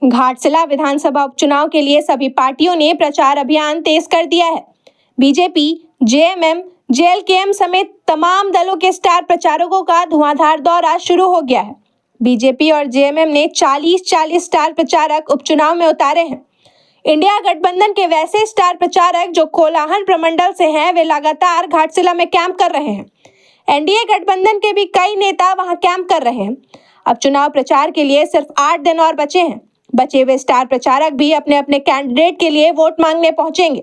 घाटशिला विधानसभा उपचुनाव के लिए सभी पार्टियों ने प्रचार अभियान तेज कर दिया है। बीजेपी, जेएमएम, जेएलकेएम समेत तमाम दलों के स्टार प्रचारकों का धुआंधार दौरा शुरू हो गया है। बीजेपी और जेएमएम ने 40 स्टार प्रचारक उपचुनाव में उतारे हैं। इंडिया गठबंधन के वैसे स्टार प्रचारक जो कोलाहल प्रमंडल से हैं, वे लगातार घाटशिला में कैंप कर रहे हैं। एनडीए गठबंधन के भी कई नेता वहां कैंप कर रहे हैं। अब चुनाव प्रचार के लिए सिर्फ 8 दिन और बचे हैं। बचे हुए स्टार प्रचारक भी अपने अपने कैंडिडेट के लिए वोट मांगने पहुंचेंगे।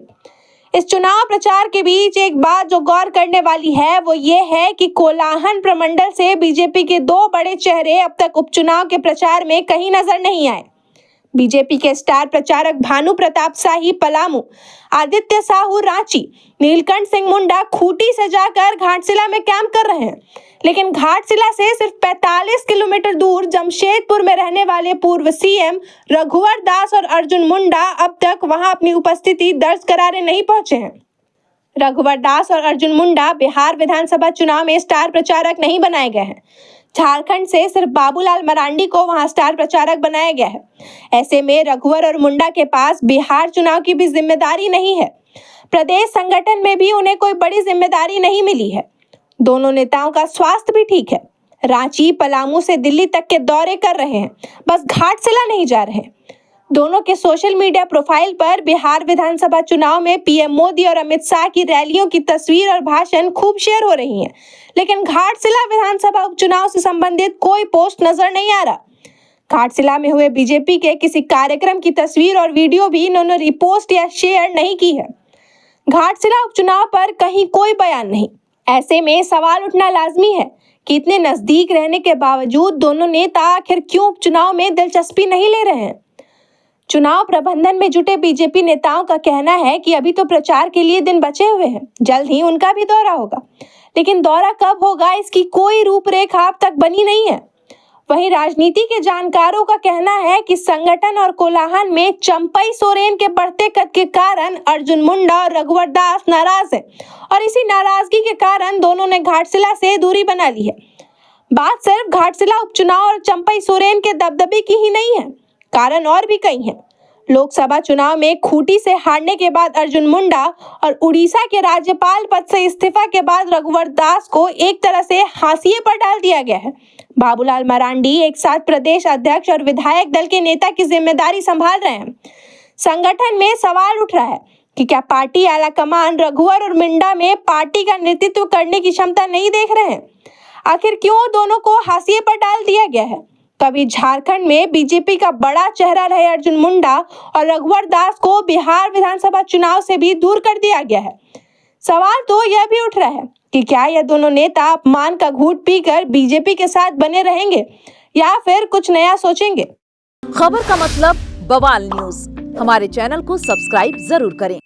इस चुनाव प्रचार के बीच एक बात जो गौर करने वाली है वो ये है कि कोलाहल प्रमंडल से बीजेपी के 2 बड़े चेहरे अब तक उपचुनाव के प्रचार में कहीं नजर नहीं आए। बीजेपी के स्टार प्रचारक भानु प्रताप शाही पलामू, आदित्य साहू रांची, नीलकंठ सिंह मुंडा खूंटी से जाकर घाटशिला में कैंप कर रहे हैं। लेकिन घाटशिला से सिर्फ 45 किलोमीटर दूर जमशेदपुर में रहने वाले पूर्व सीएम रघुवर दास और अर्जुन मुंडा अब तक वहां अपनी उपस्थिति दर्ज कराने नहीं पहुंचे हैं। रघुवर दास और अर्जुन मुंडा बिहार विधानसभा चुनाव में स्टार प्रचारक नहीं बनाए गए हैं। झारखंड से सिर्फ बाबूलाल मरांडी को वहां स्टार प्रचारक बनाया गया है। ऐसे में रघुवर और मुंडा के पास बिहार चुनाव की भी जिम्मेदारी नहीं है। प्रदेश संगठन में भी उन्हें कोई बड़ी जिम्मेदारी नहीं मिली है। दोनों नेताओं का स्वास्थ्य भी ठीक है। रांची, पलामू से दिल्ली तक के दौरे कर रहे हैं, बस घाटशिला नहीं जा रहे। दोनों के सोशल मीडिया प्रोफाइल पर बिहार विधानसभा चुनाव में पीएम मोदी और अमित शाह की रैलियों की तस्वीर और भाषण खूब शेयर हो रही हैं, लेकिन घाटशिला विधानसभा उपचुनाव से संबंधित कोई पोस्ट नजर नहीं आ रहा। घाटशिला में हुए बीजेपी के किसी कार्यक्रम की तस्वीर और वीडियो भी इन्होंने रिपोस्ट या शेयर नहीं की है। घाटशिला उपचुनाव पर कहीं कोई बयान नहीं। ऐसे में सवाल उठना लाजमी है कि इतने नजदीक रहने के बावजूद दोनों नेता आखिर क्यों उपचुनाव में दिलचस्पी नहीं ले रहे हैं। चुनाव प्रबंधन में जुटे बीजेपी नेताओं का कहना है कि अभी तो प्रचार के लिए दिन बचे हुए हैं, जल्द ही उनका भी दौरा होगा, लेकिन दौरा कब होगा इसकी कोई रूपरेखा अब तक बनी नहीं है। वहीं राजनीति के जानकारों का कहना है कि संगठन और कोलाहल में चंपई सोरेन के बढ़ते कद के कारण अर्जुन मुंडा और रघुवर दास नाराज हैं और इसी नाराजगी के कारण दोनों ने घाटशिला से दूरी बना ली है। बात सिर्फ घाटशिला उपचुनाव और चंपई सोरेन के दबदबे की ही नहीं है, कारण और भी कई हैं। लोकसभा चुनाव में खूंटी से हारने के बाद अर्जुन मुंडा और उड़ीसा के राज्यपाल पद से इस्तीफा के बाद रघुवर दास को एक तरह से हाशिए पर डाल दिया गया है। बाबूलाल मरांडी एक साथ प्रदेश अध्यक्ष और विधायक दल के नेता की जिम्मेदारी संभाल रहे हैं। संगठन में सवाल उठ रहा है कि क्या पार्टी आला कमान रघुवर और मुंडा में पार्टी का नेतृत्व करने की क्षमता नहीं देख रहे हैं। आखिर क्यों दोनों को हाशिए पर डाल दिया गया है। कभी झारखंड में बीजेपी का बड़ा चेहरा रहे अर्जुन मुंडा और रघुवर दास को बिहार विधानसभा चुनाव से भी दूर कर दिया गया है। सवाल तो यह भी उठ रहा है कि क्या यह दोनों नेता अपमान का घूंट पीकर बीजेपी के साथ बने रहेंगे या फिर कुछ नया सोचेंगे। खबर का मतलब बवाल न्यूज। हमारे चैनल को सब्सक्राइब जरूर करें।